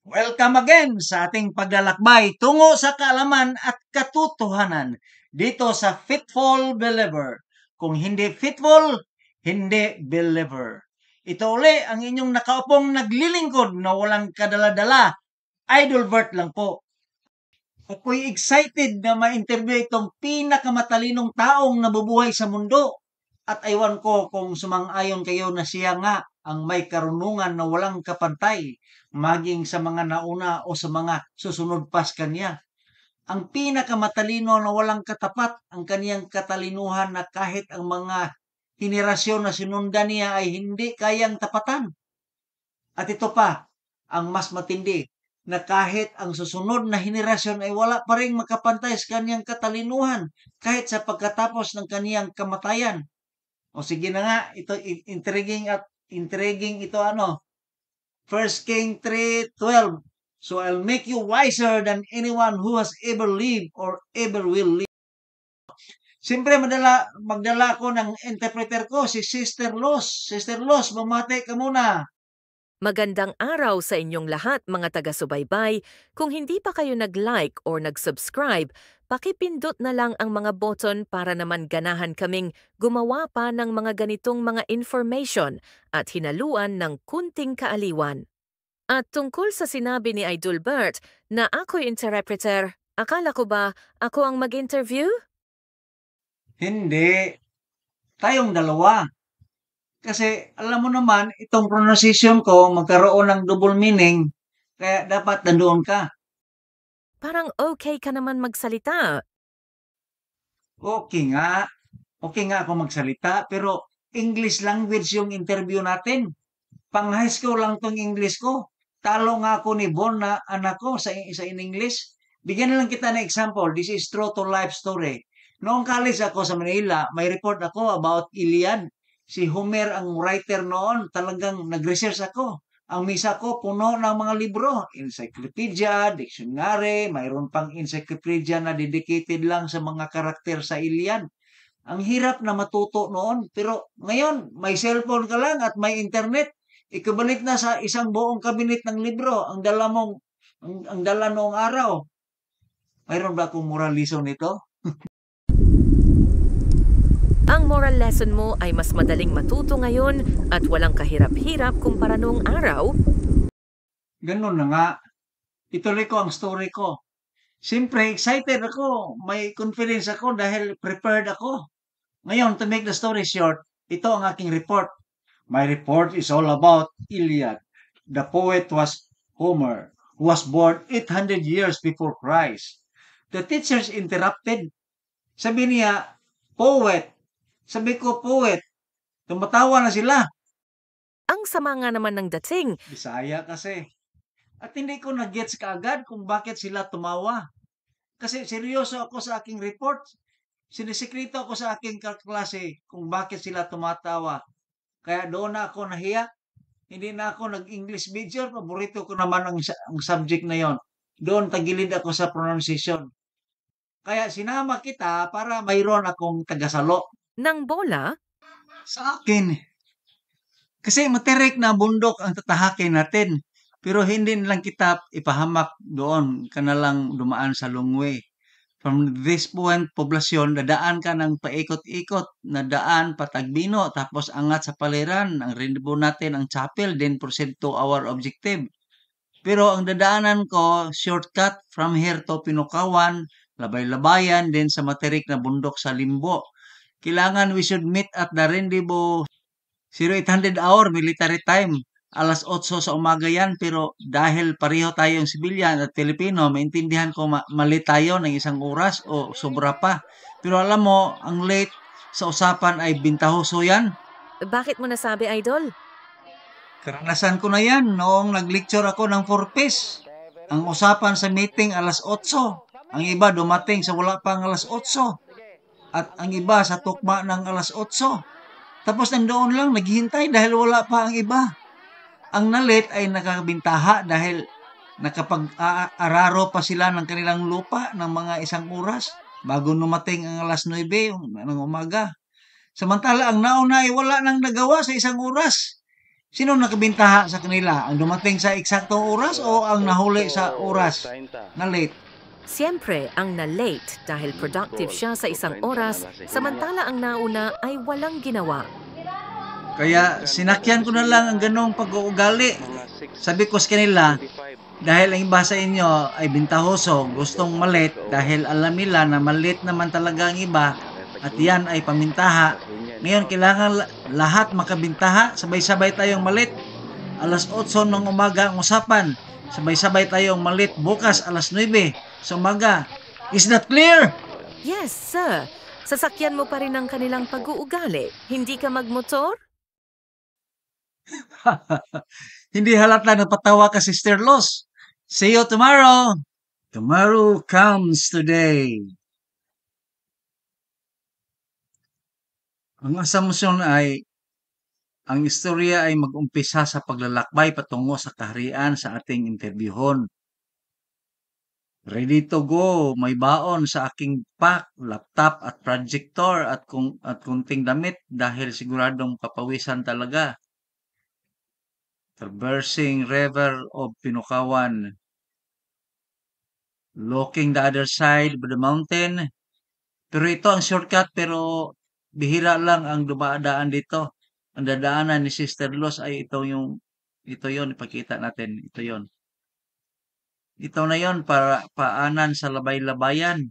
Welcome again sa ating paglalakbay tungo sa kaalaman at katotohanan dito sa Fitful Believer. Kung hindi fitful, hindi believer. Ito uli ang inyong nakaupong naglilingkod na walang kadala-dala. Idol Bert lang po. Ako'y excited na ma-interview itong pinakamatalinong taong nabubuhay sa mundo. At aywan ko kung sumang-ayon kayo na siya nga ang may karunungan na walang kapantay, maging sa mga nauna o sa mga susunod pa sa kanya. Ang pinakamatalino na walang katapat ang kaniyang katalinuhan na kahit ang mga henerasyon na sinundan niya ay hindi kayang tapatan. At ito pa, ang mas matindi, na kahit ang susunod na henerasyon ay wala pa rin makapantay sa kaniyang katalinuhan kahit sa pagkatapos ng kaniyang kamatayan. O sige na nga, ito intriguing ito ano. First King 3:12. So I'll make you wiser than anyone who has ever lived or ever will live. Siyempre, magdala ako ng interpreter ko, si Sister Los. Sister Los, bumati ka muna. Magandang araw sa inyong lahat mga taga-subaybay. Kung hindi pa kayo nag-like or nag-subscribe, pakipindot na lang ang mga button para naman ganahan kaming gumawa pa ng mga ganitong mga information at hinaluan ng kunting kaaliwan. At tungkol sa sinabi ni Idol Bert na ako'y interpreter, akala ko ba ako ang mag-interview? Hindi. Tayong dalawa. Kasi alam mo naman, itong pronunciation ko magkaroon ng double meaning, kaya dapat nandoon ka. Parang okay ka naman magsalita. Okay nga. Okay nga ako magsalita, pero English language yung interview natin. Pang high school lang tong English ko. Talo nga ako ni Bon na anak ko sa in English. Bigyan na lang kita ng example. This is true to life story. Noong college ako sa Manila, may report ako about Iliad. Si Homer ang writer noon, talagang nag-research ako. Ang misa ko puno ng mga libro, encyclopedia, dictionary, mayroon pang encyclopedia na dedicated lang sa mga karakter sa Iliad. Ang hirap na matuto noon, pero ngayon may cellphone ka lang at may internet. Ikabalik na sa isang buong kabinet ng libro ang dala mong ang dala noong araw. Mayroon ba akong moral lesson nito? Ang moral lesson mo ay mas madaling matuto ngayon at walang kahirap-hirap kumpara noong araw. Ganun na nga. Ituloy ko ang story ko. Siyempre, excited ako. May confidence ako dahil prepared ako. Ngayon, to make the story short, ito ang aking report. My report is all about Iliad. The poet was Homer, who was born 800 years before Christ. The teachers interrupted. Sabi niya, poet. Sabi ko, poet. Tumatawa na sila. Ang sama nga naman ng dating. Bisaya kasi. At hindi ko na-gets kaagad kung bakit sila tumawa. Kasi seryoso ako sa aking report. Sinisikreto ako sa aking kaklase kung bakit sila tumatawa. Kaya doon na ako nahiya. Hindi na ako nag-English major. Paborito ko naman ang subject na yon. Doon tagilid ako sa pronunciation. Kaya sinama kita para mayroon akong tagasalo. Nang bola? Sa akin. Kasi materik na bundok ang tatahakin natin. Pero hindi lang kita ipahamak doon ka na lang dumaan sa long way. From this point, poblasyon, dadaan ka ng paikot-ikot na daan patagbino, tapos angat sa paliran, ang rendezvous natin ang chapel, then proceed to our objective. Pero ang dadaanan ko, shortcut from here to Pinukawan, labay-labayan, then sa materik na bundok sa Limbo. Kailangan we should meet at the rendezvous 0800 hour military time. Alas 8 sa umaga yan, pero dahil pareho tayong sibilyan at Pilipino, maintindihan ko mali tayo ng isang oras o sobra pa. Pero alam mo, ang late sa usapan ay bintahoso yan. Bakit mo nasabi, Idol? Karanasan ko na yan noong nag-lecture ako ng 4 piece. Ang usapan sa meeting alas 8. Ang iba dumating sa wala pang alas 8. At ang iba sa tukma ng alas 8. Tapos nandoon lang naghihintay dahil wala pa ang iba. Ang nalit ay nakabintaha dahil nakapag-araro pa sila ng kanilang lupa ng mga isang oras bago numating ang alas 9 ng umaga. Samantala ang nauna ay wala nang nagawa sa isang oras. Sino nakabintaha sa kanila? Ang dumating sa eksaktong oras o ang nahuli sa oras na late? Siyempre, ang na-late dahil productive siya sa isang oras, samantala ang nauna ay walang ginawa. Kaya sinakyan ko na lang ang ganong pag-uugali. Sabi ko sa kanila, dahil ang iba sa inyo ay bintahoso, gustong malit dahil alam nila na malit naman talaga ang iba at yan ay pamintaha. Ngayon, kailangan lahat makabintaha, sabay-sabay tayong malit. Alas 8 ng umaga ang usapan, sabay-sabay tayong malit bukas alas 9 sa umaga. Is that clear? Yes, sir. Sasakyan mo pa rin ang kanilang pag-uugali. Hindi ka magmotor? Hindi halata napatawa ka, Sister Los. See you tomorrow. Tomorrow comes today. Ang assumption ay ang istorya ay mag-umpisa sa paglalakbay patungo sa kaharian sa ating interviewon. Ready to go, may baon sa aking pack, laptop at projector at kunting damit dahil siguradong papawisan talaga. Traversing river of Pinukawan. Looking the other side of the mountain. Pero ito ang shortcut pero bihira lang ang dumadaan dito. Ang dadaanan ni Sister Los ay ito yon ipakita natin, ito yon. Ito na yon para paanan sa labay-labayan.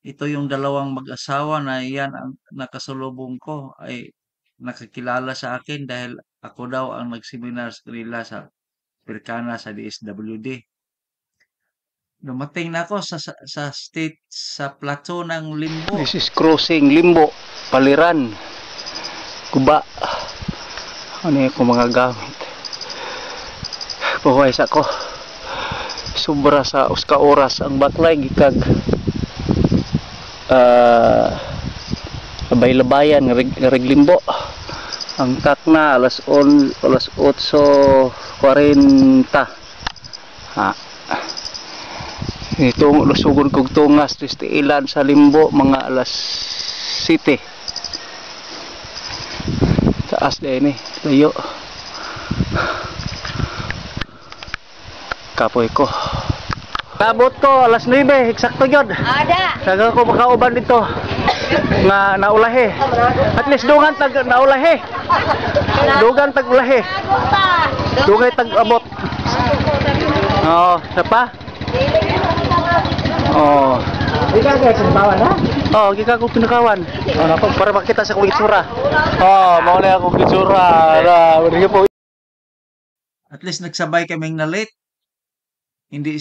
Ito yung dalawang mag-asawa na yan ang nakasulubong ko ay nakakilala sa akin dahil ako daw ang nagseminar sa kanila sa Pirkana sa DSWD. Dumating na ako sa state sa plateau ng Limbo. This is crossing Limbo, Paliran, Guba. Ano yung mga gamit? Pahuwais ako. Sobra sa uska oras ang baklay gikag labay-labayan Limbo. Ang takna alas 8:40. Ha. Ito lusugon kog tungas ilan sa Limbo mga alas 7. Taas din eh, layo. Kapoy ko. Kabot ko alas 9, eksakto yun. Ada. Tagal ko makauban dito. Nga naulahe. At least dungan tag naulahe. Dugan tag ulahe. Dugay tag abot. Oh, sapa? Oh. Ikaw guys, bawa na? Oh, gika ko pinakawan. Oh, nako para makita sa kong itsura. Oh, mao na akong itsura. Po. At least nagsabay kaming na late. Hindi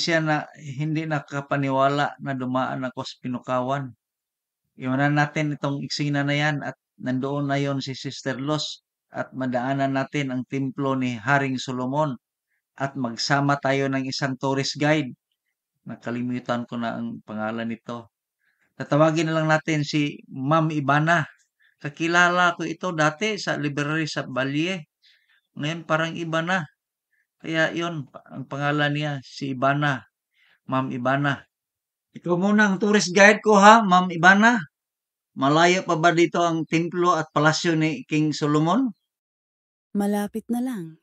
nakapaniwala na dumaan ako sa Pinukawan. Iwanan natin itong eksena na yan at nandoon na yon si Sister Los at madaanan natin ang templo ni Haring Solomon at magsama tayo ng isang tourist guide. Nakalimutan ko na ang pangalan nito. Tatawagin na lang natin si Ma'am Ibana. Kakilala ko ito dati sa library sa Balye. Ngayon parang iba na. Kaya yon ang pangalan niya, si Ibana. Ma'am Ibana. Ikaw muna ang tourist guide ko ha, Ma'am Ibana. Malayo pa ba dito ang templo at palasyo ni King Solomon? Malapit na lang.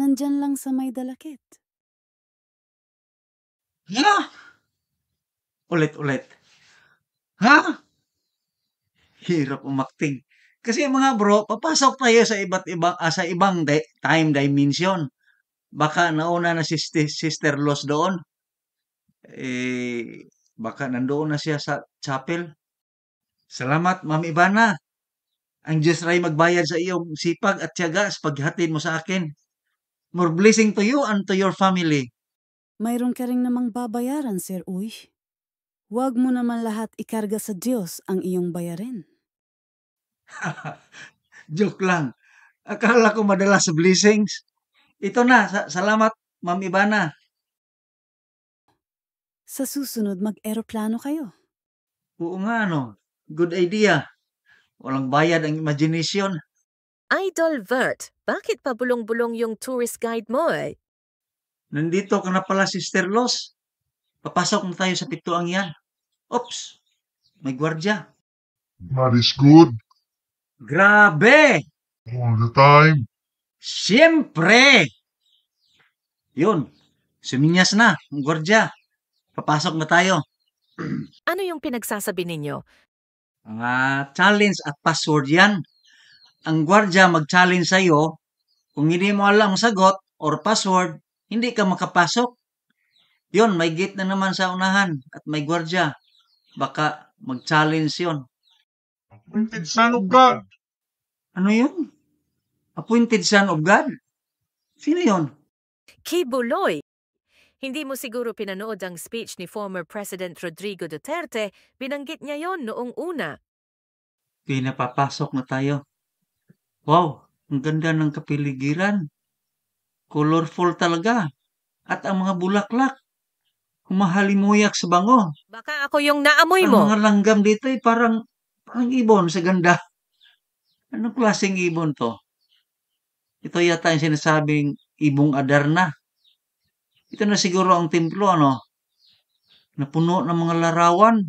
Nandyan lang sa may dalakit. Ha? Ulit-ulit. Ha? Hirap umakting. Kasi mga bro, papasok tayo sa sa ibang time dimension. Baka nauna na si Sister Los doon. Baka nandoon na siya sa chapel. Salamat, Ma'am Ibana. Ang Diyos ray magbayad sa iyong sipag at tiyaga sa paghatid mo sa akin. More blessing to you and to your family. Mayroon ka rin namang babayaran, Sir Uy. Huwag mo naman lahat ikarga sa Diyos ang iyong bayarin. Joke lang. Akala ko madala sa blessings. Ito na, salamat, Ma'am Ibana. Sa susunod, mag-eroplano kayo. Oo nga, no. Good idea. Walang bayad ang imagination. Idol Vert, bakit pa bulong-bulong yung tourist guide mo eh? Nandito ka na pala, Sister Los. Papasok na tayo sa pintuang yan. Oops, may gwardya. That is good. Grabe! All the time. Siyempre! Yun, suminyas na, ang gwardya. Papasok na tayo. Ano yung pinagsasabi ninyo? Mga challenge at password yan. Ang gwardya mag-challenge sa'yo, kung hindi mo alam ang sagot or password, hindi ka makapasok. Yun, may gate na naman sa unahan at may gwardya. Baka mag-challenge yun. Appointed son of God. Ano yun? Appointed son of God? Sino yun? Kibuloy! Hindi mo siguro pinanood ang speech ni former President Rodrigo Duterte, binanggit niya yon noong una. Pinapapasok na tayo. Wow, ang ganda ng kapiligiran. Colorful talaga. At ang mga bulaklak, humahalimuyak sa bango. Baka ako yung naamoy Ang mo. mga langgam dito ay parang ibon sa ganda. Anong klaseng ibon to? Ito yata yung sinasabing ibong Adarna. Ito na siguro ang templo, ano? Napuno ng mga larawan.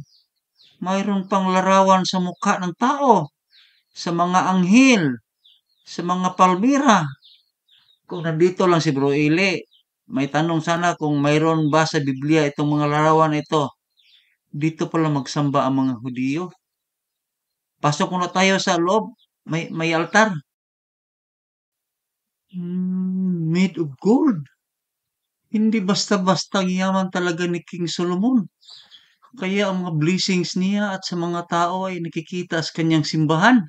Mayroon pang larawan sa mukha ng tao, sa mga anghel, sa mga palmira. Kung nandito lang si Bro Eli, may tanong sana kung mayroon ba sa Biblia itong mga larawan ito. Dito pala magsamba ang mga Hudiyo. Pasok muna tayo sa loob. May altar. Made of gold. Hindi basta-basta yaman talaga ni King Solomon. Kaya ang mga blessings niya at sa mga tao ay nakikita sa kanyang simbahan.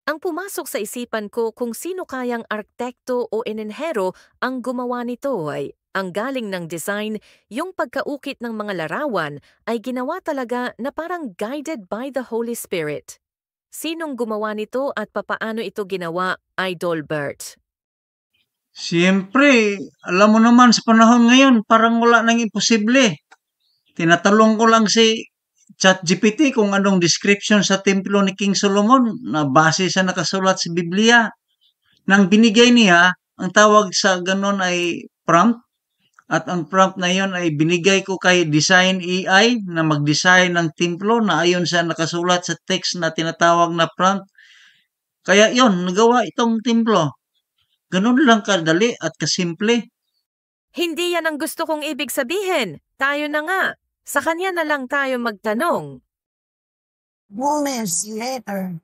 Ang pumasok sa isipan ko kung sino kayang arkitekto o inenhero ang gumawa nito ay ang galing ng design, yung pagkaukit ng mga larawan ay ginawa talaga na parang guided by the Holy Spirit. Sinong gumawa nito at papaano ito ginawa, Idol Bert? Siyempre, alam mo naman sa panahon ngayon, parang wala nang imposible. Tinatalong ko lang si ChatGPT kung anong description sa templo ni King Solomon na base sa nakasulat sa Biblia. Nang binigay niya, ang tawag sa ganon ay prompt. At ang prompt na yon ay binigay ko kay Design AI na mag-design ng templo na ayon sa nakasulat sa text na tinatawag na prompt. Kaya yon, nagawa itong templo. Ganon lang kadali at kasimple. Hindi yan ang gusto kong ibig sabihin. Tayo na nga. Sa kanya na lang tayo magtanong. Moments later.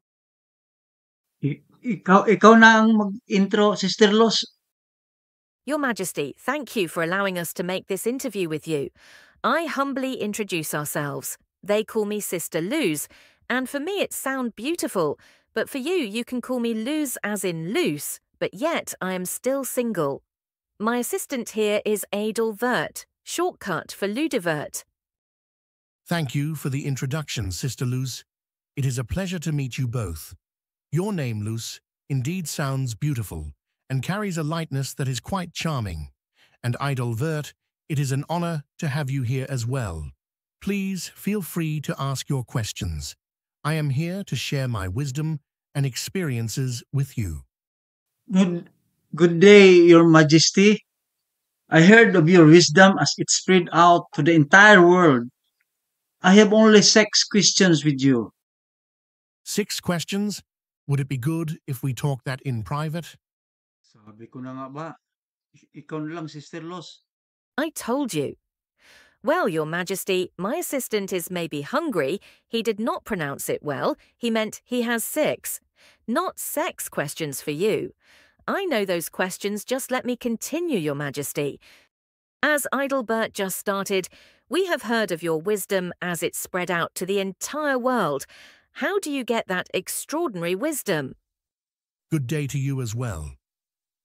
Ikaw na ang mag-intro, Sister Los. Your Majesty, thank you for allowing us to make this interview with you. I humbly introduce ourselves. They call me Sister Luz, and for me it sounds beautiful, but for you, you can call me Luz as in loose, but yet I am still single. My assistant here is Adalvert, shortcut for Ludivert. Thank you for the introduction, Sister Luz. It is a pleasure to meet you both. Your name, Luz, indeed sounds beautiful and carries a lightness that is quite charming. And Idolvert, it is an honor to have you here as well. Please feel free to ask your questions. I am here to share my wisdom and experiences with you. Good day, Your Majesty. I heard of your wisdom as it spread out to the entire world. I have only 6 questions with you. 6 questions? Would it be good if we talk that in private? Sabi ko na nga ba, ikaw na lang, Sister Los. I told you. Well, Your Majesty, my assistant is maybe hungry. He did not pronounce it well. He meant he has 6. Not sex questions for you. I know those questions, just let me continue, Your Majesty. As Idolbert just started, we have heard of your wisdom as it spread out to the entire world. How do you get that extraordinary wisdom? Good day to you as well.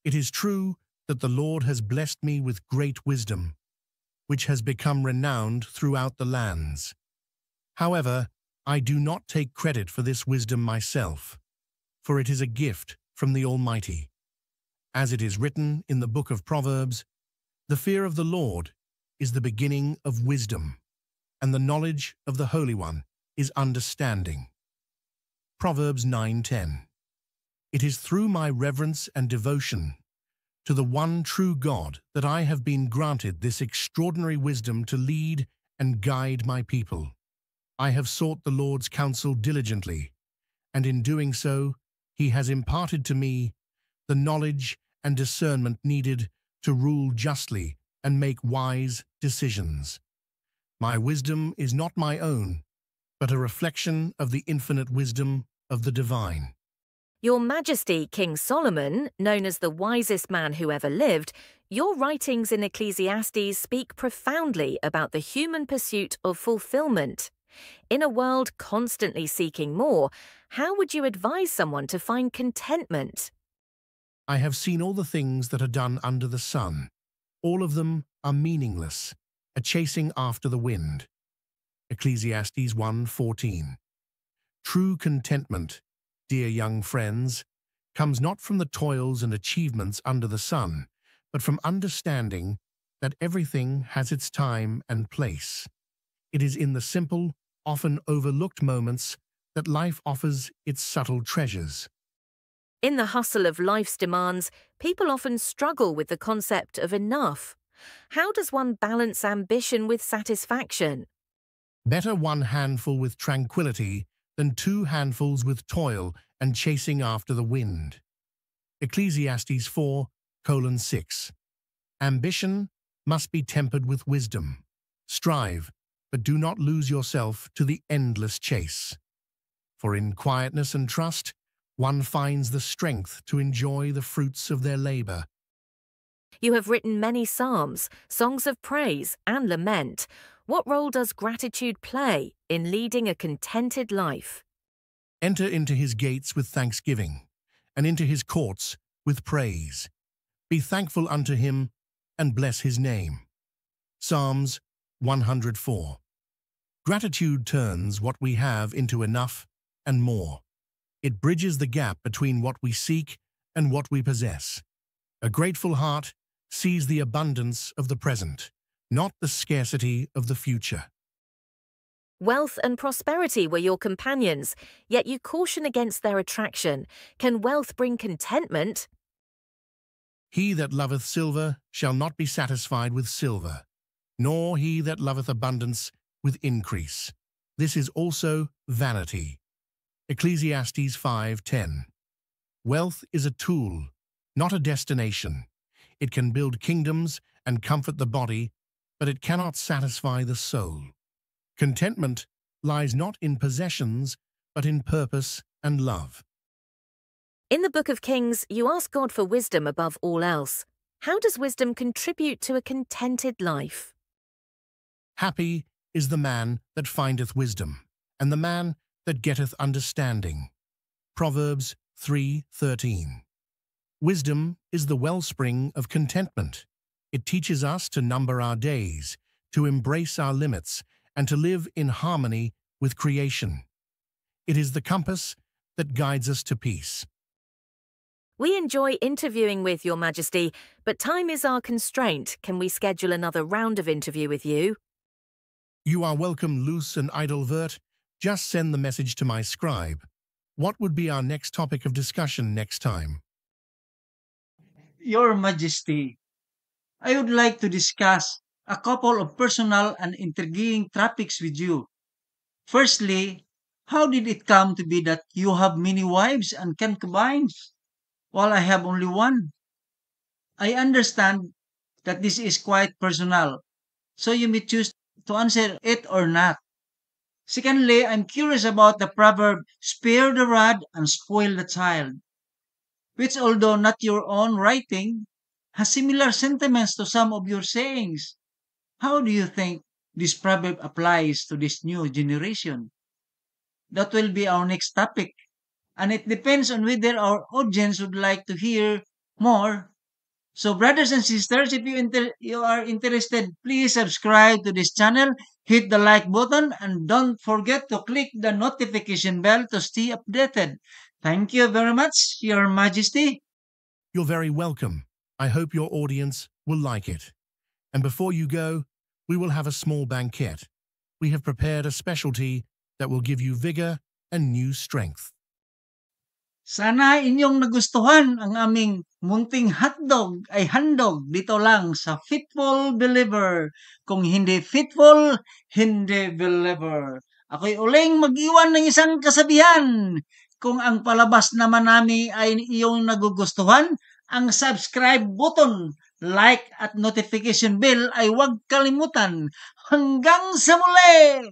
It is true that the Lord has blessed me with great wisdom, which has become renowned throughout the lands. However, I do not take credit for this wisdom myself, for it is a gift from the Almighty. As it is written in the book of Proverbs, the fear of the Lord is the beginning of wisdom, and the knowledge of the Holy One is understanding. Proverbs 9:10. It is through my reverence and devotion to the one true God that I have been granted this extraordinary wisdom to lead and guide my people. I have sought the Lord's counsel diligently, and in doing so, he has imparted to me the knowledge and discernment needed to rule justly and make wise decisions. My wisdom is not my own, but a reflection of the infinite wisdom of the divine. Your Majesty, King Solomon, known as the wisest man who ever lived, your writings in Ecclesiastes speak profoundly about the human pursuit of fulfillment. In a world constantly seeking more, how would you advise someone to find contentment? I have seen all the things that are done under the sun. All of them are meaningless, a chasing after the wind. Ecclesiastes 1:14. True contentment, dear young friends, comes not from the toils and achievements under the sun, but from understanding that everything has its time and place. It is in the simple, often overlooked moments that life offers its subtle treasures. In the hustle of life's demands, people often struggle with the concept of enough. How does one balance ambition with satisfaction? Better one handful with tranquility than two handfuls with toil and chasing after the wind. Ecclesiastes 4:6. Ambition must be tempered with wisdom. Strive, but do not lose yourself to the endless chase. For in quietness and trust, one finds the strength to enjoy the fruits of their labor. You have written many psalms, songs of praise, and lament. What role does gratitude play in leading a contented life? Enter into his gates with thanksgiving, and into his courts with praise. Be thankful unto him, and bless his name. Psalms 104. Gratitude turns what we have into enough and more. It bridges the gap between what we seek and what we possess. A grateful heart sees the abundance of the present, not the scarcity of the future. Wealth and prosperity were your companions, yet you caution against their attraction. Can wealth bring contentment? He that loveth silver shall not be satisfied with silver, nor he that loveth abundance with increase. This is also vanity. Ecclesiastes 5:10. Wealth is a tool, not a destination. It can build kingdoms and comfort the body, but it cannot satisfy the soul. Contentment lies not in possessions, but in purpose and love. In the Book of Kings, you ask God for wisdom above all else. How does wisdom contribute to a contented life? Happy is the man that findeth wisdom, and the man that getteth understanding. Proverbs 3:13. Wisdom is the wellspring of contentment. It teaches us to number our days, to embrace our limits, and to live in harmony with creation. It is the compass that guides us to peace. We enjoy interviewing with Your Majesty, but time is our constraint. Can we schedule another round of interview with you? You are welcome, Luce and Idolvert. Just send the message to my scribe. What would be our next topic of discussion next time? Your Majesty, I would like to discuss a couple of personal and intriguing topics with you. Firstly, how did it come to be that you have many wives and concubines, while I have only one? I understand that this is quite personal, so you may choose to answer it or not. Secondly, I'm curious about the proverb, spare the rod and spoil the child, which, although not your own writing, has similar sentiments to some of your sayings. How do you think this proverb applies to this new generation? That will be our next topic, and it depends on whether our audience would like to hear more. So, brothers and sisters, if you are interested, please subscribe to this channel, hit the like button, and don't forget to click the notification bell to stay updated. Thank you very much, Your Majesty. You're very welcome. I hope your audience will like it. And before you go, we will have a small banquet. We have prepared a specialty that will give you vigor and new strength. Sana inyong nagustuhan ang aming munting hotdog ay handog dito lang sa Fitful Believer. Kung hindi fitful, hindi believer. Ako'y uling mag-iwan ng isang kasabihan. Kung ang palabas naman namin ay iyong nagugustuhan, ang subscribe button, like at notification bell ay huwag kalimutan. Hanggang sa muli!